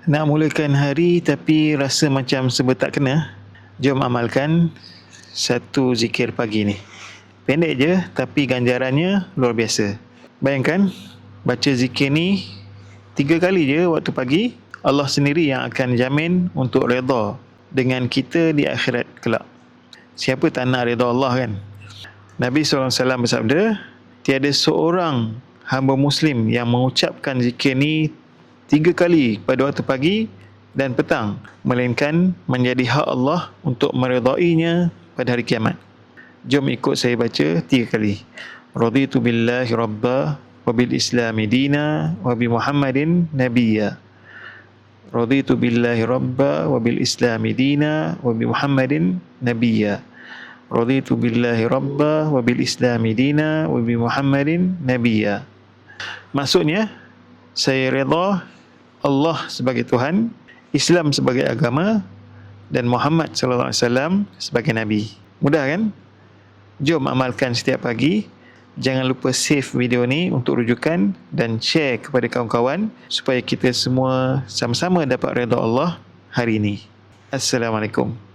Nak mulakan hari tapi rasa macam serba tak kena. Jom amalkan satu zikir pagi ni. Pendek je tapi ganjarannya luar biasa. Bayangkan baca zikir ni 3 kali je waktu pagi, Allah sendiri yang akan jamin untuk redha dengan kita di akhirat kelak. Siapa tak nak redha Allah kan? Nabi SAW bersabda, tiada seorang hamba Muslim yang mengucapkan zikir ni 3 kali pada waktu pagi dan petang, melainkan menjadi hak Allah untuk meredainya pada hari kiamat. Jom ikut saya baca 3 kali. Raditu billahi rabba wa bil islami dina wa bi Muhammadin nabiyya. Raditu billahi rabba wa bil islami dina wa bi Muhammadin nabiyya. Raditu billahi rabba wa bil islami dina wa bi Muhammadin nabiyya. Maksudnya, saya redha Allah sebagai Tuhan, Islam sebagai agama dan Muhammad sallallahu alaihi wasallam sebagai nabi. Mudah kan? Jom amalkan setiap pagi. Jangan lupa save video ni untuk rujukan dan share kepada kawan-kawan supaya kita semua sama-sama dapat redha Allah hari ini. Assalamualaikum.